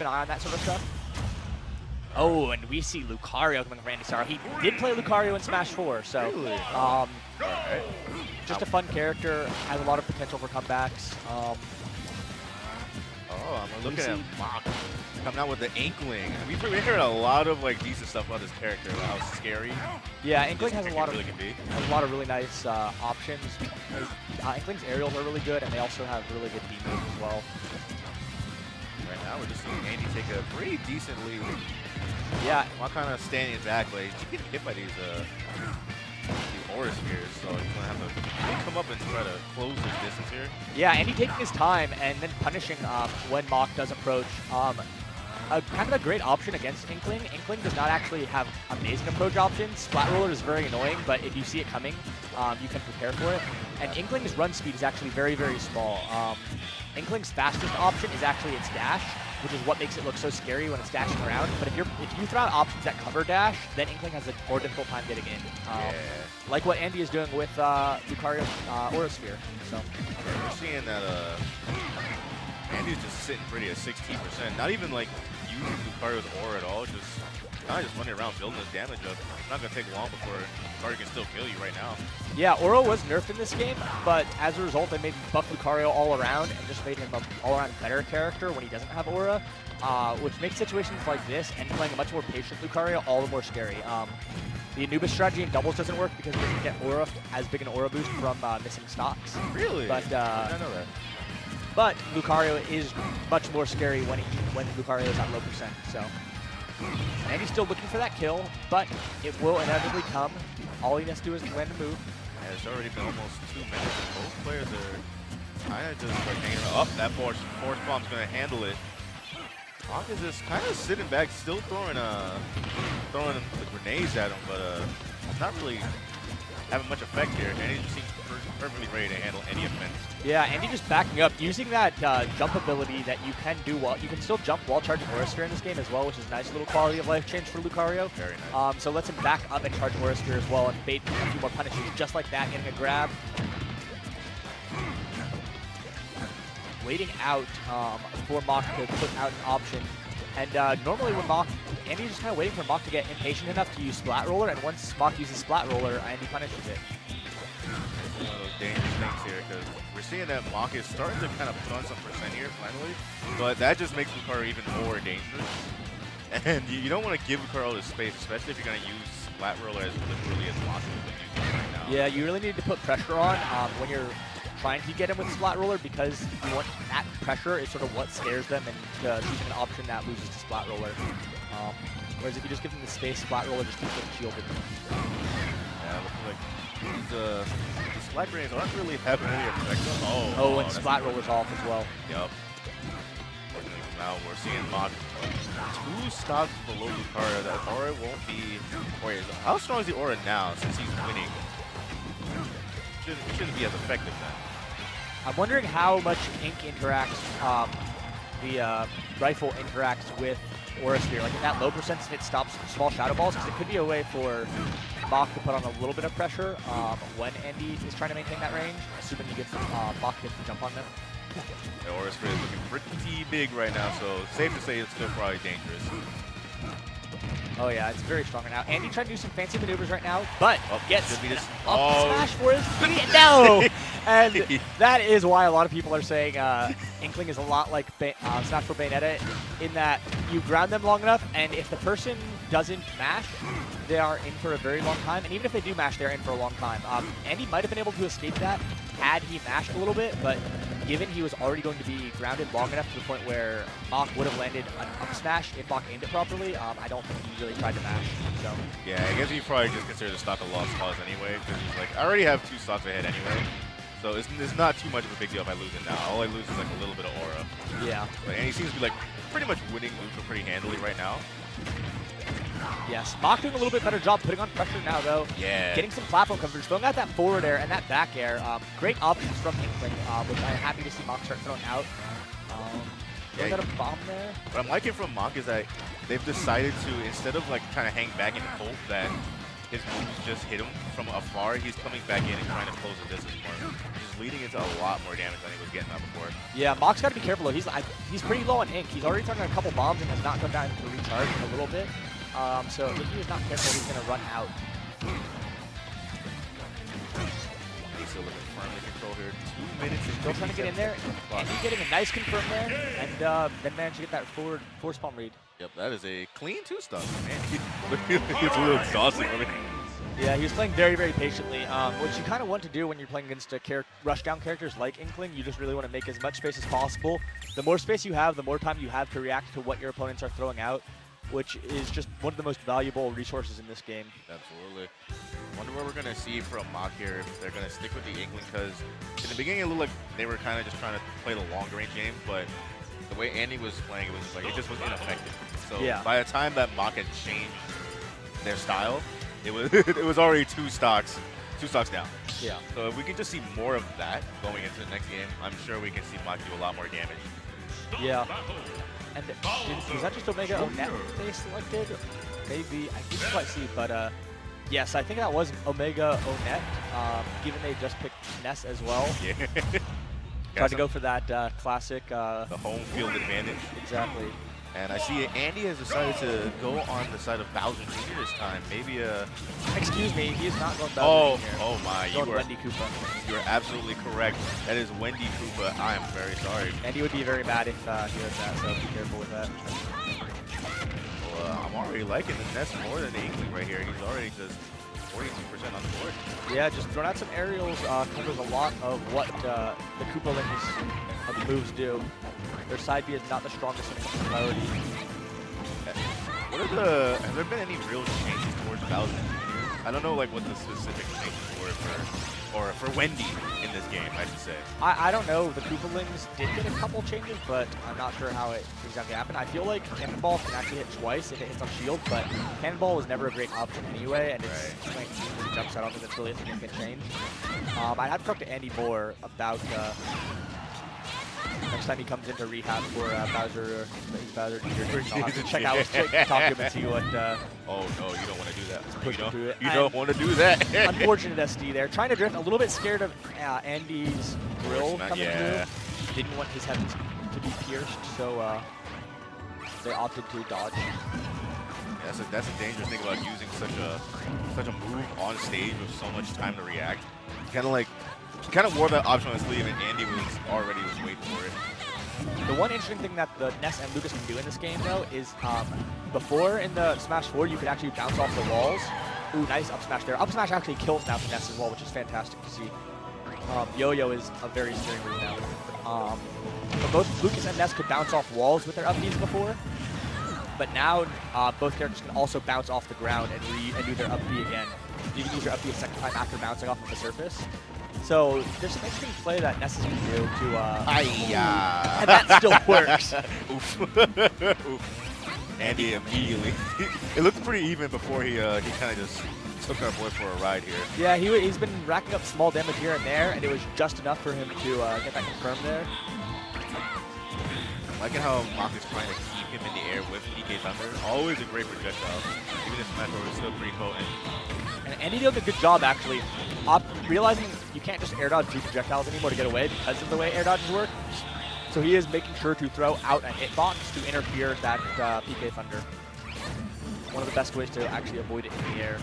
an eye on that sort of stuff. Oh, and we see Lucario coming from Randy Star. He did play Lucario in Smash 4, so Really? just a fun character, has a lot of potential for comebacks. I'm looking at Mach coming out with the Inkling. We heard a lot of decent stuff about this character, about how scary. Yeah, Inkling has a lot of really nice options. Inkling's aerials are really good, and they also have really good D moves as well. Right now, we're just seeing Andy take a pretty decent lead. Yeah, Mach kind of standing back, he's getting hit by these aura spheres, so he's gonna have to come up and try to close his distance here. Yeah, Andy taking his time and then punishing when Mach does approach. Kind of a great option against Inkling. Inkling does not actually have amazing approach options. Splat Roller is very annoying, but if you see it coming, you can prepare for it. And Inkling's run speed is actually very, very small. Inkling's fastest option is actually its dash, which is what makes it look so scary when it's dashing around. But if you throw out options that cover dash, then Inkling has a more difficult time getting in. Like what Andy is doing with Lucario's Aura Sphere. So we're seeing that Andy's just sitting pretty at 16%. Not even using Lucario's aura at all, just kind of just running around building his damage up. It's not going to take long before Lucario can still kill you right now. Yeah, aura was nerfed in this game, but as a result, they made buff Lucario all around and just made him an all-around better character when he doesn't have aura, which makes situations like this and playing a much more patient Lucario all the more scary. The Anubis strategy in doubles doesn't work because he doesn't get aura as big an aura boost from missing stocks. Really? But I didn't know that. But Lucario is much more scary when Lucario is at low percent. So, and he's still looking for that kill, but it will inevitably come. All he has to do is land a move. Yeah, it's already been almost 2 minutes, and both players are kind of just hanging around. That force bomb's going to handle it. Mach is just kind of sitting back, still throwing the grenades at him, but not really having much effect here. And he just seems perfectly ready to handle any offense. Yeah, Andy just backing up, using that jump ability that you can do while you can still jump while charging Aura Sphere in this game as well, which is a nice little quality of life change for Lucario. Very nice. So lets him back up and charge Aura Sphere as well and bait a few more punishes just like that, getting a grab. Waiting out for Mach to put out an option. And normally when Andy's just kind of waiting for Mach to get impatient enough to use Splat Roller, and once Mach uses Splat Roller, Andy punishes it. One of those dangerous things here, because we're seeing that Mach is starting to kind of put on some percent here finally, but that just makes Lucario even more dangerous. And you don't want to give Lucario this space, especially if you're going to use Splat Roller as liberally as possible right now. Yeah, you really need to put pressure on when you're trying to get him with Splat Roller, because you want that pressure is sort of what scares them and choosing an option that loses to Splat Roller. Whereas if you just give them the space, Splat Roller just keeps getting shielded. Yeah, looking like the Splat grenades aren't really having any effect on. Oh, and Splat Roller's off as well. Yep. Now we're seeing Mach 2 stocks below Lucario. That aura won't be. How strong is the aura now since he's winning? Shouldn't be as effective then. I'm wondering how much Ink interacts, the rifle interacts with Aura Sphere. Like in that low percent, it stops small shadow balls, because it could be a way for Mach to put on a little bit of pressure when Andy is trying to maintain that range, assuming he gets Mach gets the jump on them. The Aura Sphere is looking pretty big right now, so safe to say it's still probably dangerous. Oh yeah, it's very strong right now. Andy trying to do some fancy maneuvers right now, but gets smash for his feet. No! And that is why a lot of people are saying Inkling is a lot like Smash for Bayonetta, in that you ground them long enough, and if the person doesn't mash, they are in for a very long time. And even if they do mash, they're in for a long time. Andy might have been able to escape that had he mashed a little bit, but given he was already going to be grounded long enough to the point where Mach would have landed an up smash if Mach aimed it properly, I don't think he really tried to mash. So yeah, I guess he probably just considered the stock a lost cause anyway, because he's like, I already have 2 stocks ahead anyway, so it's not too much of a big deal if I lose it now. All I lose is like a little bit of aura. Yeah. And he seems to be like pretty much winning Luca pretty handily right now. Yes, Mach doing a little bit better job putting on pressure now, though. Yeah. Getting some platform coverage, throwing out that forward air and that back air. Great options from Inkling, which I'm happy to see Mach start throwing out. Yeah, got a bomb there. What I'm liking from Mach is that they've decided to, instead of like trying to hang back and hope that his moves just hit him from afar, he's coming back in and trying to close the distance more. He's leading into a lot more damage than he was getting that before. Yeah, Mach's got to be careful though. He's pretty low on ink. He's already taken a couple bombs and has not come down to recharge in a little bit. So if he is not careful, he's going to run out. He's still looking firmly control here. 2 minutes and Still trying to get in there. And he's getting a nice confirm there, and then managed to get that forward force palm read. Yep, that is a clean 2-stock. Man, it's a little exhausting. Yeah, he was playing very, very patiently, which you kind of want to do when you're playing against rush-down characters like Inkling. You just really want to make as much space as possible. The more space you have, the more time you have to react to what your opponents are throwing out, which is just one of the most valuable resources in this game. Absolutely. Wonder what we're going to see from Mach here, if they're going to stick with the Inkling, because in the beginning it looked like they were kind of just trying to play the longer range game, but the way Andy was playing, it was just like, it just was ineffective. So yeah. By the time that Mach had changed their style, it was already two stocks down. Yeah. So if we can just see more of that going into the next game, I'm sure we can see Mach do a lot more damage. Yeah. And was that just Omega Onet they selected? Maybe, I didn't quite see, but yes, I think that was Omega Onet, given they just picked Ness as well. Yeah. Tried to go for that classic. The home field advantage. Exactly. And I see Andy has decided to go on the side of Bowser Jr. this time. Maybe Excuse me, he is not going Bowser Jr. Oh my, you are Wendy Koopa. You're absolutely correct. That is Wendy Koopa. I am very sorry. Andy would be very mad if he was that, so be careful with that. Well, I'm already liking the Ness more than the Inkling right here. He's already just 42% on the board. Yeah, just throwing out some aerials covers a lot of what the Koopa Links moves do. Their side B is not the strongest when it comes to priority. Have there been any real changes towards Bowser Jr.? I don't know like what the specific changes were for Wendy in this game, I should say. I don't know. The Koopalings did get a couple changes, but I'm not sure how it exactly happened. I feel like Cannonball can actually hit twice if it hits on shield, but Cannonball was never a great option anyway, and it's playing jump set. I don't think that's really a significant change. I'd have to talk to Andy more about next time he comes into rehab for Bowser Jr. I'll have to check out his talk to him and see what. Oh no, you don't want to do that. Push him through it. You don't want to do that. Unfortunate SD there. Trying to drift, a little bit scared of Andy's grill coming through. Didn't want his heavens to be pierced, so they opted to dodge. Yeah, that's a dangerous thing about using such a move on stage with so much time to react. Kind of wore that option on his sleeve, and Andy was waiting for it. The one interesting thing that the Ness and Lucas can do in this game, though, is before in the Smash 4, you could actually bounce off the walls. Ooh, nice up smash there. Up smash actually kills now for Ness as well, which is fantastic to see. Yo-Yo is a very scary move now. But both Lucas and Ness could bounce off walls with their up Bs before. But now, both characters can also bounce off the ground and do their up B again. You can use your up B a second time after bouncing off of the surface. So there's some interesting play that Ness is going to do to, and that still works. Oof. Oof. Andy immediately. It looked pretty even before he kind of just took our boy for a ride here. Yeah, he's been racking up small damage here and there, and it was just enough for him to get that confirmed there. I'm liking how Mach is trying to keep him in the air with PK Thunder. Always a great projectile. Even if Smash Bros. Is still pretty potent. And Andy did a good job, actually, realizing you can't just air dodge 2 projectiles anymore to get away because of the way air dodges work. So he is making sure to throw out a hitbox to interfere that PK Thunder. One of the best ways to actually avoid it in the air.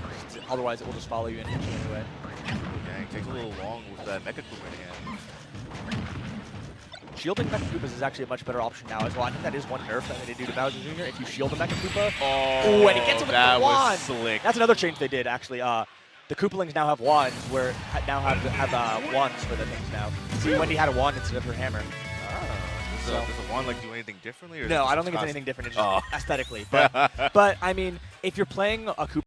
Otherwise, it will just follow you in anyway. Dang, takes a little long with that Mecha Koopa in hand. Shielding Mecha Koopas is actually a much better option now as well. I think that is one nerf that they do to Bowser Jr. If you shield a Mecha Koopa. Oh, and he gets him with the wand. Slick. That's another change they did, actually. The Koopalings now have wands, where now have wands for the things now. See, Wendy had a wand instead of her hammer. Does the wand do anything differently? Or no, I don't think it's anything different. It's just aesthetically. But I mean, if you're playing a Koopa